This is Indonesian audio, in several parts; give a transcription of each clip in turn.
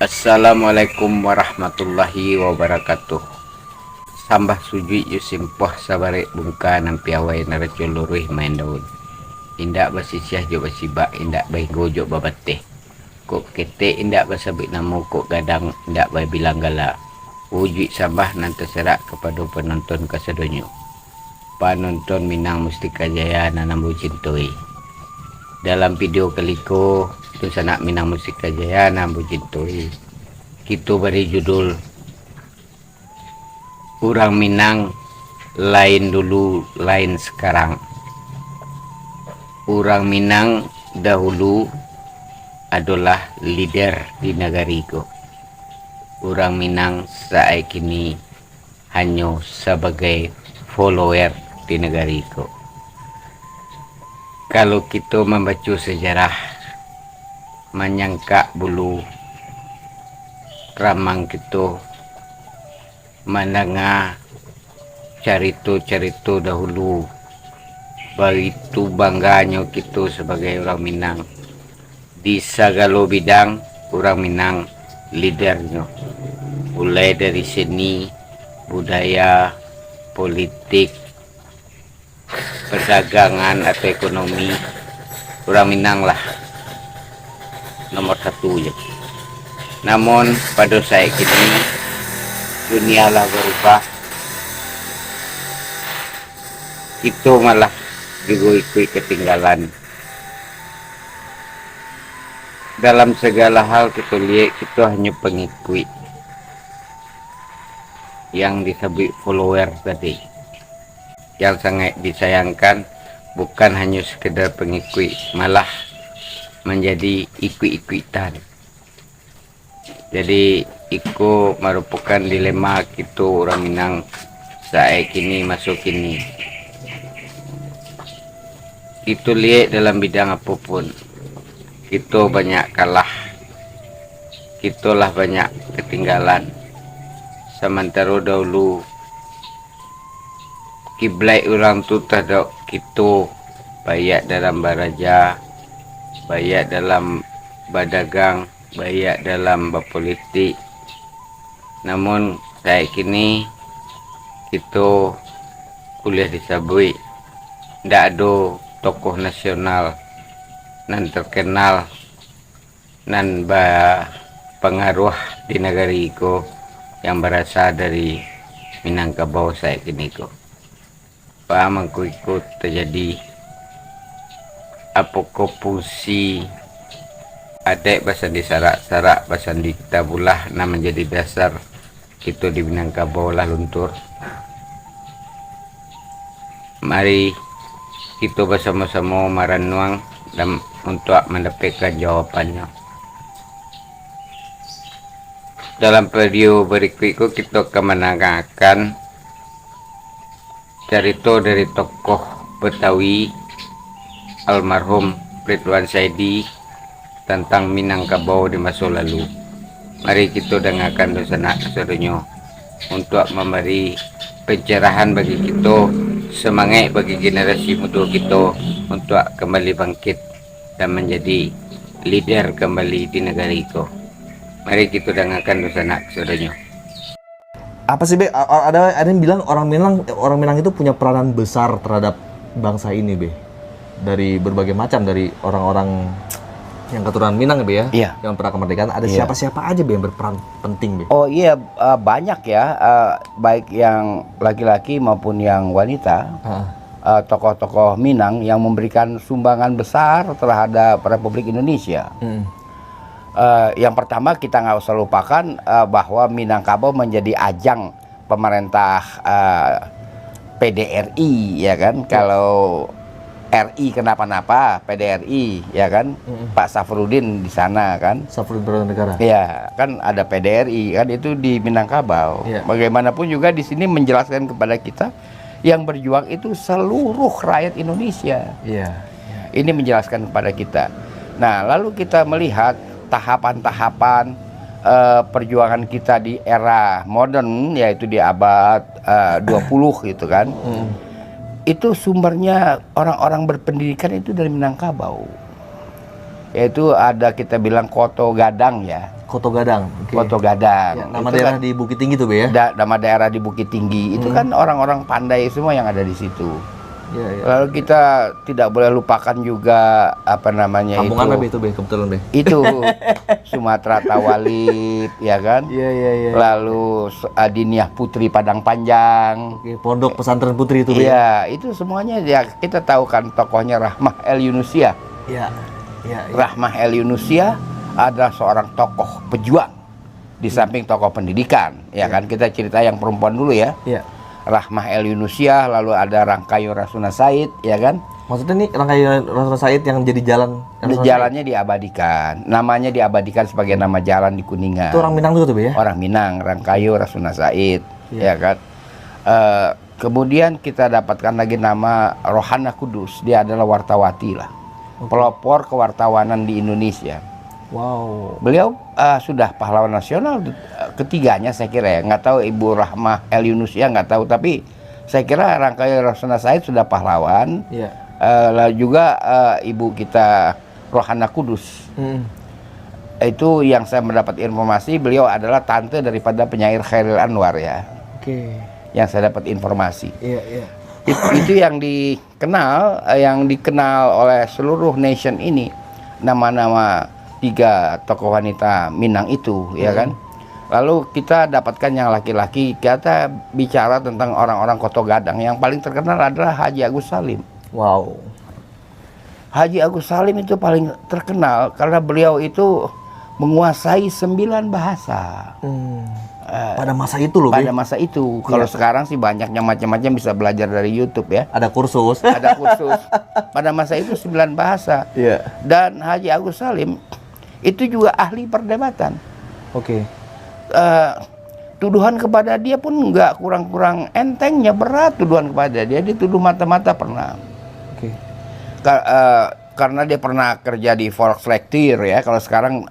Assalamualaikum warahmatullahi wabarakatuh. Sambah sujui yusimpoh sabare bungka nampi awai naraculuruh main daun. Indak basisiah jo basibak, indak baigo jo babateh. Kok kete indak basabik namu, kok gadang indak bai bilang gala. Wujud sambah nanti serak kepada penonton kasadonyo. Penonton Minang Mustika Jaya nanambu cintoi. Dalam video kaliko tu sanak Minang Mustika Jaya nambu cintoi. Kita beri judul Orang Minang lain dulu, lain sekarang. Orang Minang dahulu adalah leader di negariku. Orang Minang saat kini hanya sebagai follower di negariku. Kalau kita membaca sejarah, menyangka bulu ramang kita mendengar cerita-cerita dahulu, begitu bangganya kita sebagai orang Minang. Di segala bidang orang Minang leadernya, mulai dari seni, budaya, politik, perdagangan atau ekonomi. Orang Minang lah nomor satu ya. Namun pada saat ini dunia lah berubah, kita malah juga ikut ketinggalan. Dalam segala hal kita lihat kita hanya pengikut yang disebut follower tadi. Yang sangat disayangkan bukan hanya sekedar pengikut, malah menjadi ikut-ikutan. Jadi itu merupakan dilema kita orang Minang saat kini masuk kini. Kita lihat dalam bidang apapun, kita banyak kalah, kita lah banyak ketinggalan. Sementara dahulu kiblat orang tu terhadap kita, baik dalam beraja, baik dalam berdagang, baik dalam berpolitik. Namun saat kini kita kuliah disabui, tidak ada tokoh nasional nan terkenal nan berpengaruh di negara iko yang berasal dari Minangkabau saat kini ko. Paham aku ikut terjadi apakah fungsi adik bahasa di sarak-sarak bahasa di tabulah nah menjadi dasar kita di Minangkabau lah luntur. Mari kita bersama-sama merenung dan untuk mendapatkan jawabannya. Dalam video berikutnya kita akan menanyakan cerita dari tokoh Betawi almarhum Ridwan Saidi tentang Minangkabau di masa lalu. Mari kita dengarkan dosanak keseluruhnya untuk memberi pencerahan bagi kita, semangat bagi generasi muda kita untuk kembali bangkit dan menjadi leader kembali di negara kita. Mari kita dengarkan dosanak keseluruhnya. Apa sih Be? Ada yang bilang orang Minang itu punya peranan besar terhadap bangsa ini Be. Dari berbagai macam, dari orang-orang yang keturunan Minang Be ya. Iya. Yang pernah kemerdekaan ada siapa-siapa aja Be yang berperan penting Be. Oh iya, banyak ya, baik yang laki-laki maupun yang wanita. Tokoh-tokoh Minang yang memberikan sumbangan besar terhadap Republik Indonesia. Yang pertama kita nggak usah lupakan bahwa Minangkabau menjadi ajang pemerintah PDRI ya kan. Kalau RI kenapa-napa, PDRI ya kan, Pak Safrudin di sana kan. Safrudin Negara. Iya, kan ada PDRI kan itu di Minangkabau. Yeah. Bagaimanapun juga di sini menjelaskan kepada kita yang berjuang itu seluruh rakyat Indonesia. Iya. Ini menjelaskan kepada kita. Nah, lalu kita melihat tahapan-tahapan perjuangan kita di era modern, yaitu di abad 20 gitu kan. Itu sumbernya orang-orang berpendidikan itu dari Minangkabau. Yaitu ada kita bilang Koto Gadang ya. Koto Gadang. Oke. Koto Gadang. Ya, nama Itu daerah kan di Bukit Tinggi tuh, Be ya? nama daerah di Bukit Tinggi. Itu kan orang-orang pandai semua yang ada di situ. Iya, iya. Lalu kita tidak boleh lupakan juga apa namanya Kampungan itu. Be itu, Be, kebetulan, Be. Itu Sumatera Tawalip, ya kan? Iya, iya, iya. Lalu Adiniah Putri Padang Panjang. Oke, Pondok Pesantren Putri itu, Be. Iya, itu semuanya ya kita tahu kan tokohnya Rahmah El Yunusia. Iya. Iya, iya. Rahmah El Yunusia adalah seorang tokoh pejuang di samping tokoh pendidikan, ya kan? Kita cerita yang perempuan dulu ya. Iya. Rahmah El Yunusia, lalu ada Rangkayo Rasuna Said, ya kan? Maksudnya nih Rangkaian Rasuna Said yang jadi jalan Jalannya diabadikan, namanya diabadikan sebagai nama jalan di Kuningan. itu orang Minang juga tuh, Be ya? Orang Minang, Rangkayo Rasuna Said, Iya. ya kan? Kemudian kita dapatkan lagi nama Rohana Kudus, dia adalah wartawati lah, pelopor kewartawanan di Indonesia. Wow. Beliau sudah pahlawan nasional ketiganya saya kira ya, nggak tahu Ibu Rahmah El Yunusia nggak tahu, tapi saya kira Rangkayo Rasuna Said sudah pahlawan. Iya. Lalu juga Ibu kita Rohana Kudus. Itu yang saya mendapat informasi, beliau adalah tante daripada penyair Khairil Anwar ya. Oke. Yang saya dapat informasi. Iya, iya. Itu yang dikenal oleh seluruh nation ini, nama-nama 3 tokoh wanita Minang itu, ya kan? Lalu kita dapatkan yang laki-laki, kita bicara tentang orang-orang Koto Gadang. Yang paling terkenal adalah Haji Agus Salim. Wow. Haji Agus Salim itu paling terkenal karena beliau itu menguasai 9 bahasa. Pada masa itu loh, Pada Be. masa itu. Kalau sekarang sih banyaknya macam-macam, bisa belajar dari YouTube ya. Ada kursus. Ada kursus. Pada masa itu 9 bahasa. Iya. Dan Haji Agus Salim itu juga ahli perdebatan. Oke. Tuduhan kepada dia pun nggak kurang-kurang entengnya, berat tuduhan kepada dia. Dituduh mata-mata pernah. Oke. Karena dia pernah kerja di Volkslektür ya, kalau sekarang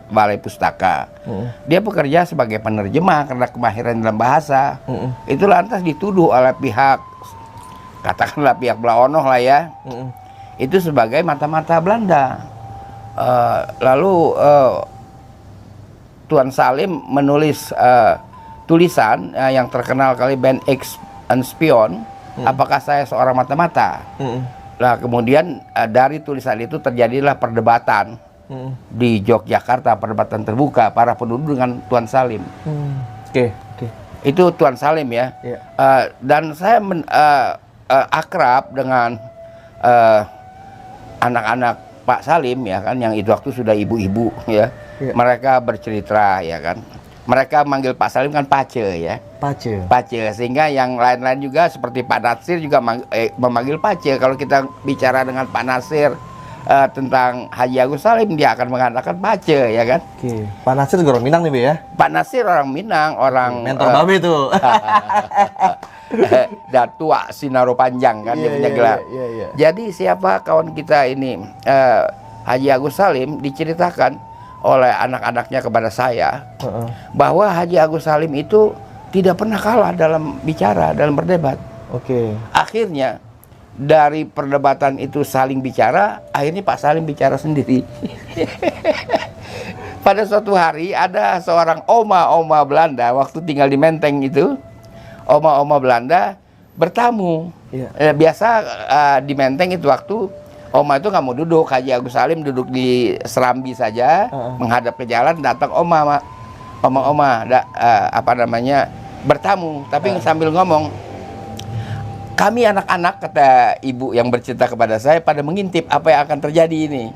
Balai Pustaka. Dia bekerja sebagai penerjemah karena kemahiran dalam bahasa. Itu lantas dituduh oleh pihak, katakanlah pihak Blaonoh lah ya, itu sebagai mata-mata Belanda. Lalu Tuan Salim menulis tulisan yang terkenal kali Ben X and Spion, apakah saya seorang mata-mata? Nah kemudian dari tulisan itu terjadilah perdebatan di Yogyakarta, perdebatan terbuka para penduduk dengan Tuan Salim. Oke. Oke. Itu Tuan Salim ya. Iya. Dan saya akrab dengan anak-anak Pak Salim ya kan, yang itu waktu sudah ibu-ibu ya. Iya. Mereka bercerita ya kan. Mereka manggil Pak Salim kan Pace ya. Pace. Pace, sehingga yang lain-lain juga seperti Pak Nasir juga memanggil Pace. Kalau kita bicara dengan Pak Nasir tentang Haji Agus Salim, dia akan mengatakan Pace ya kan. Oke. Pak Nasir juga orang Minang nih, Be ya? Pak Nasir orang Minang, orang Mentor Babe tuh. Datua Sinaro Panjang kan dia punya gelar. Iya. Jadi siapa kawan kita ini Haji Agus Salim diceritakan oleh anak-anaknya kepada saya bahwa Haji Agus Salim itu tidak pernah kalah dalam bicara, dalam berdebat. Oke. Akhirnya dari perdebatan itu saling bicara, akhirnya Pak Salim bicara sendiri. Pada suatu hari ada seorang oma-oma Belanda waktu tinggal di Menteng itu, oma-oma Belanda bertamu. Iya. Biasa di Menteng itu waktu oma itu nggak mau duduk, Haji Agus Salim duduk di serambi saja, menghadap ke jalan, datang oma bertamu, tapi sambil ngomong, kami anak-anak, kata ibu yang bercerita kepada saya, pada mengintip apa yang akan terjadi ini.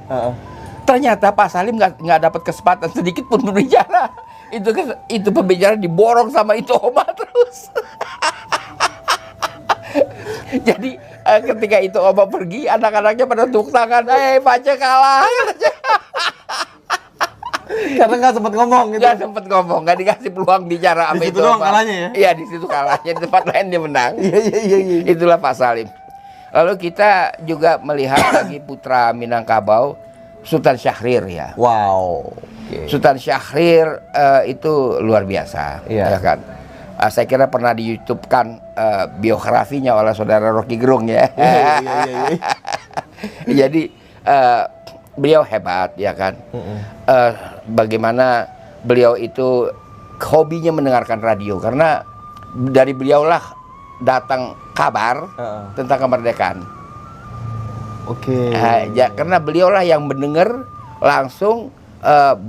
Ternyata Pak Salim nggak dapat kesempatan sedikit pun berbicara. Itu pembicaraan diborong sama itu oma terus. Jadi ketika itu oma pergi, anak-anaknya pada tepuk tangan, Pace kalah. Karena nggak sempat ngomong gitu. Nggak sempat ngomong, nggak dikasih peluang bicara apa Di itu. situ doang apa. kalahnya ya? Iya, di situ kalahnya, di tempat lain dia menang. Iya. Itulah Pak Salim. Lalu kita juga melihat lagi putra Minangkabau, Sultan Syahrir ya. Wow. Oke. Sultan Syahrir itu luar biasa, Iya. ya kan. Saya kira pernah di YouTube kan biografinya oleh saudara Rocky Gerung ya. Iya. Jadi beliau hebat ya kan. Bagaimana beliau itu hobinya mendengarkan radio karena dari beliaulah datang kabar tentang kemerdekaan. Oke. Karena beliaulah yang mendengar langsung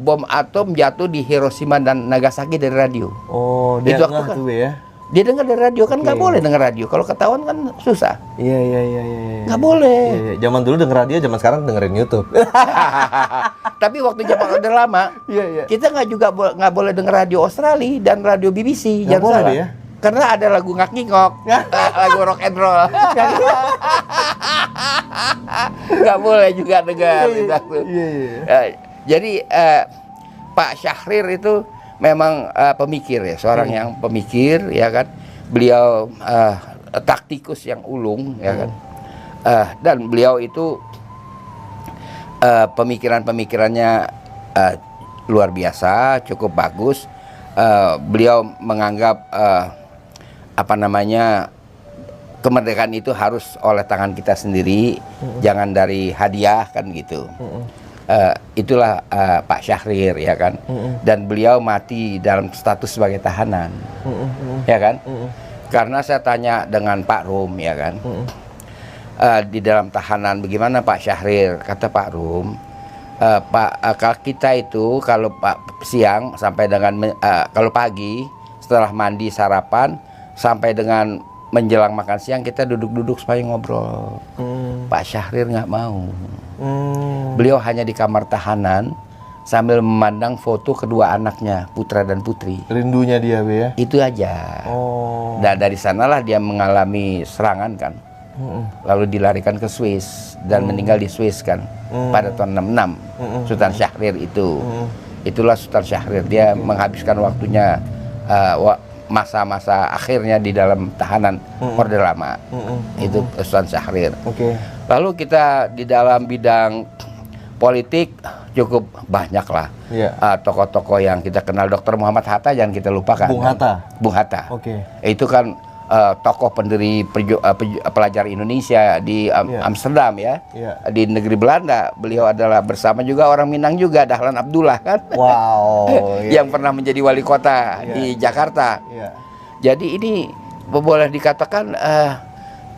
bom atom jatuh di Hiroshima dan Nagasaki dari radio. Oh, dia Itu nggak tuh ya? Dia dengar dari radio, kan nggak boleh dengar radio. Kalau ketahuan kan susah. Iya. Nggak boleh. Iya. Zaman dulu denger radio, zaman sekarang dengerin YouTube. Tapi waktu zaman udah lama, Iya. kita nggak boleh dengar radio Australia dan radio BBC. Nggak Jangan boleh salah. deh ya? Karena ada lagu ngak-ngingok, lagu rock and roll. Nggak boleh juga dengar. Iya. Jadi Pak Syahrir itu memang pemikir ya, seorang yang pemikir ya kan. Beliau taktikus yang ulung ya kan. Dan beliau itu pemikirannya luar biasa, cukup bagus. Beliau menganggap kemerdekaan itu harus oleh tangan kita sendiri, jangan dari hadiah kan gitu. Itulah Pak Syahrir ya kan. Dan beliau mati dalam status sebagai tahanan, ya kan. Karena saya tanya dengan Pak Rum ya kan, di dalam tahanan bagaimana Pak Syahrir? Kata Pak Rum, kalau kita itu kalau siang sampai dengan kalau pagi setelah mandi sarapan sampai dengan menjelang makan siang kita duduk-duduk supaya ngobrol. Pak Syahrir nggak mau. Beliau hanya di kamar tahanan sambil memandang foto kedua anaknya, putra dan putri. Rindunya dia, Be ya. Itu aja. Oh. Dan dari sanalah dia mengalami serangan kan. Lalu dilarikan ke Swiss dan meninggal di Swiss kan pada tahun 66. Sultan Syahrir itu. Itulah Sultan Syahrir. Dia menghabiskan waktunya masa-masa akhirnya di dalam tahanan Orde Lama. Itu Sultan Syahrir. Lalu kita di dalam bidang politik cukup banyak lah. Tokoh-tokoh yang kita kenal. Dr. Muhammad Hatta jangan kita lupakan. Bung Hatta. Itu kan tokoh pendiri pelajar Indonesia di Amsterdam ya. Di negeri Belanda. Beliau adalah bersama juga orang Minang juga, Dahlan Abdullah kan. Yang pernah menjadi wali kota di Jakarta. Jadi ini boleh dikatakan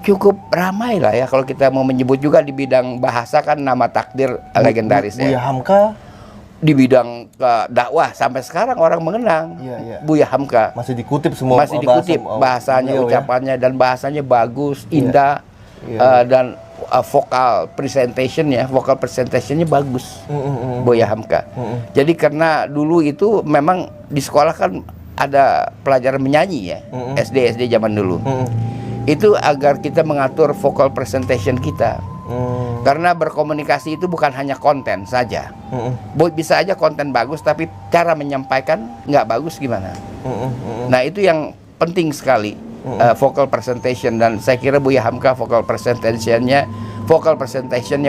cukup ramai lah ya kalau kita mau menyebut juga di bidang bahasa kan nama takdir legendaris ya. Buya Hamka Di bidang dakwah sampai sekarang orang mengenang Buya Hamka. masih dikutip semua. Masih dikutip bahasanya, ucapannya dan bahasanya bagus, indah dan vokal presentationnya bagus. Buya Hamka. Jadi karena dulu itu memang di sekolah kan ada pelajaran menyanyi ya, SD zaman dulu. Itu agar kita mengatur vocal presentation kita. Karena berkomunikasi itu bukan hanya konten saja. Bisa aja konten bagus tapi cara menyampaikan nggak bagus gimana. Nah itu yang penting sekali, vocal presentation. Dan saya kira Buya Hamka vocal presentationnya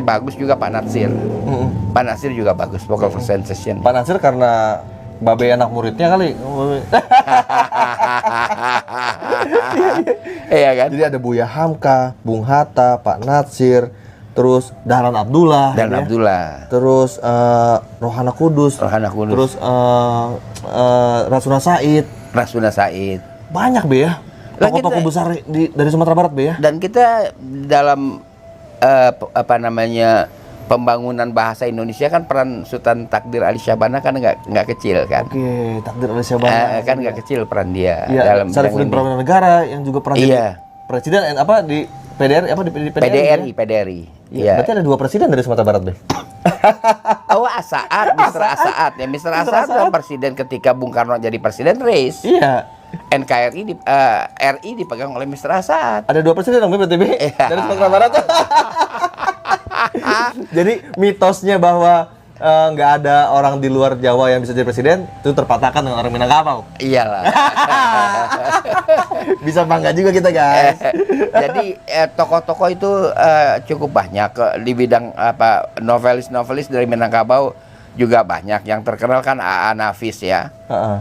bagus juga. Pak Natsir Pak Natsir juga bagus vocal presentation. Pak Natsir karena Babe anak muridnya kali. Iya kan? Jadi ada Buya Hamka, Bung Hatta, Pak Natsir, terus Dahlan Abdullah. Terus Rohana Kudus. Terus Rasuna Said. Banyak, Be ya. Tokoh-tokoh besar dari Sumatera Barat, Be ya. Dan kita dalam pembangunan bahasa Indonesia kan peran Sultan Takdir Ali Syahbana kan nggak kecil kan. Takdir Ali Syahbana kan nggak kecil peran dia dalam Sarifudin Pramanegara yang juga pernah jadi presiden di PDRI PDRI. Berarti ada 2 presiden dari Sumatera Barat, Be. Asaat, Mr. Asaat ya. Mr. Asaat adalah presiden ketika Bung Karno jadi presiden race. NKRI RI dipegang oleh Mr. Asaat. Ada 2 presiden dong, berarti dari Sumatera Barat. Jadi mitosnya bahwa nggak ada orang di luar Jawa yang bisa jadi presiden itu terpatahkan dengan orang Minangkabau. Iyalah. Bisa bangga juga kita, guys. Jadi tokoh-tokoh itu cukup banyak di bidang novelis dari Minangkabau juga banyak. Yang terkenal kan A.A. Nafis ya,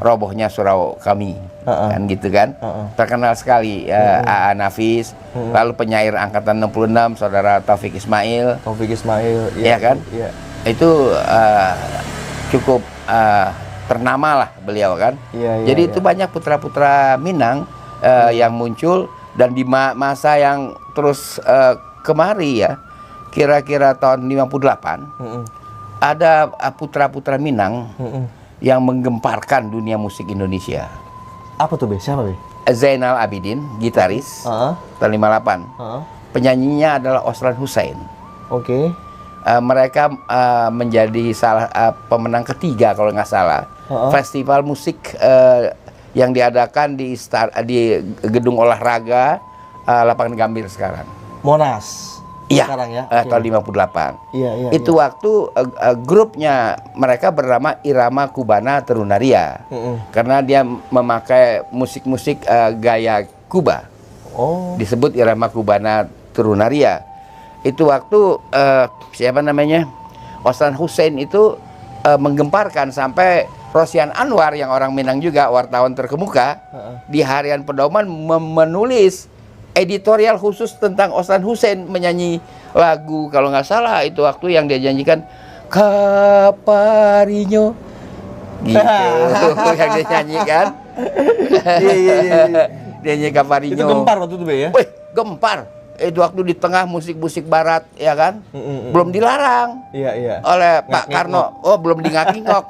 robohnya surau kami, kan gitu kan, terkenal sekali A.A. Nafis. Lalu penyair angkatan 66 saudara Taufik Ismail, iya kan, itu cukup ternama lah beliau kan. Iya, iya, Jadi iya. itu banyak putra-putra Minang yang muncul, dan di masa yang terus kemari ya, kira-kira tahun 58 Mm-mm. ada putra-putra Minang Mm-mm. yang menggemparkan dunia musik Indonesia. Apa tuh, Be? Siapa, Be? Zainal Abidin, gitaris, Heeh. tahun 58. Heeh. Penyanyinya adalah Oslan Hussein. Oke. Mereka menjadi salah pemenang ketiga kalau nggak salah festival musik yang diadakan di gedung olahraga Lapangan Gambir sekarang. Monas. Iya, Sekarang ya. tahun 58. Iya, iya. Itu waktu grupnya mereka bernama Irama Cubana Terunaria. Karena dia memakai musik-musik gaya Kuba. Oh. Disebut Irama Cubana Terunaria. Itu waktu siapa namanya, Oslan Hussein itu menggemparkan sampai Rosian Anwar yang orang Minang juga, wartawan terkemuka, di Harian Pedoman menulis editorial khusus tentang Oslan Hussein menyanyi lagu, kalau nggak salah itu waktu yang dia nyanyikan Kaparinyo gitu yang dia nyanyikan. Iya. Dia nyanyi Kaparinyo. Itu gempar waktu itu, Be, ya? Wih, gempar. Itu waktu di tengah musik-musik barat, ya kan? Belum dilarang Iya. oleh Pak Karno. Oh, belum ngok.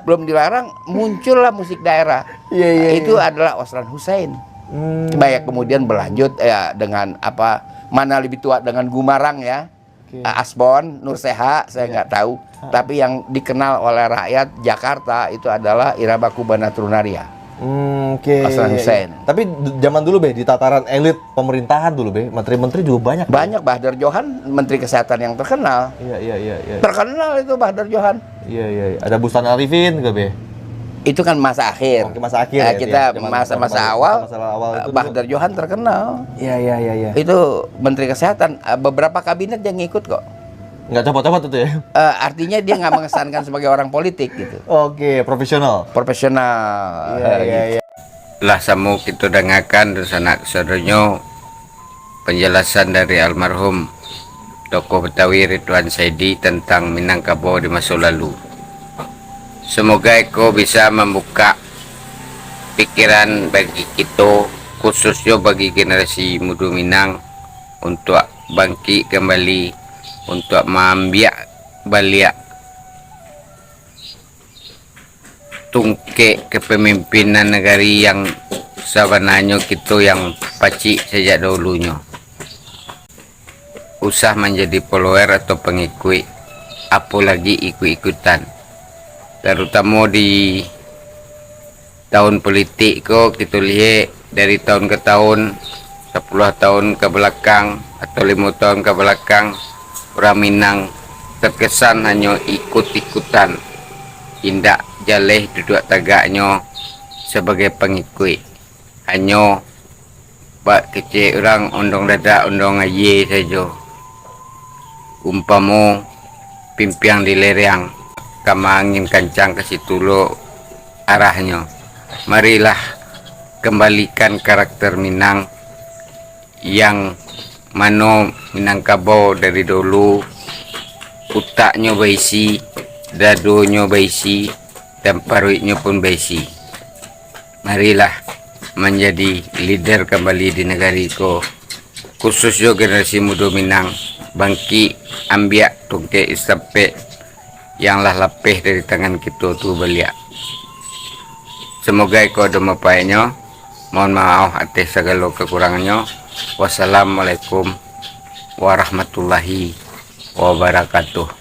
Belum dilarang, muncullah musik daerah. Iya. Itu adalah Oslan Hussein. Baik, kemudian berlanjut ya dengan apa? Mana lebih tua dengan Gumarang ya? Asbon, Nur Seha, saya nggak tahu. Tapi yang dikenal oleh rakyat Jakarta itu adalah Irama Cubana Terunaria. Oke. Oslan Hussein. Tapi zaman dulu, Be, di tataran elit pemerintahan dulu, Be, menteri-menteri juga banyak. Be. Banyak. Bahdar Johan, Menteri Kesehatan yang terkenal. Iya. Terkenal itu Bahdar Johan. Iya. Ada Bustan Arifin juga, Be. Itu kan masa akhir. Oke, masa akhir ya, Kita iya. masa awal, itu Bahdar Johan terkenal. Iya. Itu Menteri Kesehatan. Beberapa kabinet yang ngikut kok. Nggak copot-copot itu ya? Artinya dia nggak mengesankan sebagai orang politik gitu. Oke, profesional. Profesional. Iya. Lah samu kita dengarkan dari sanak saudaranya penjelasan dari almarhum tokoh Betawi Ridwan Saidi tentang Minangkabau di masa lalu. Semoga Eko bisa membuka pikiran bagi kita, khususnya bagi generasi muda Minang, untuk bangkit kembali, untuk mengambil balik tungkek kepemimpinan negari yang sebenarnya kita yang pacik sejak dahulunya. Usah menjadi follower atau pengikut, apalagi ikut-ikutan. Terutama di tahun politik kok kita lihat dari tahun ke tahun, 10 tahun ke belakang atau 5 tahun ke belakang, orang Minang terkesan hanya ikut-ikutan, tindak jaleh duduk tagaknya sebagai pengikut, hanya bak kecil orang undang dadak undang aye saja, umpama pimpiang di lereng kama angin kencang ke situ lo arahnya. Marilah kembalikan karakter Minang yang mana Minangkabau dari dulu utaknya baisi, dadonya baisi, dan paruitnya pun baisi. Marilah menjadi leader kembali di negari ko, khususnya generasi muda Minang, bangkit ambiak tungke istapek yang lah lepeh dari tangan kita tu beliak. Semoga iko ada mapainya. Mohon maaf atas segala kekurangannya. Wassalamualaikum warahmatullahi wabarakatuh.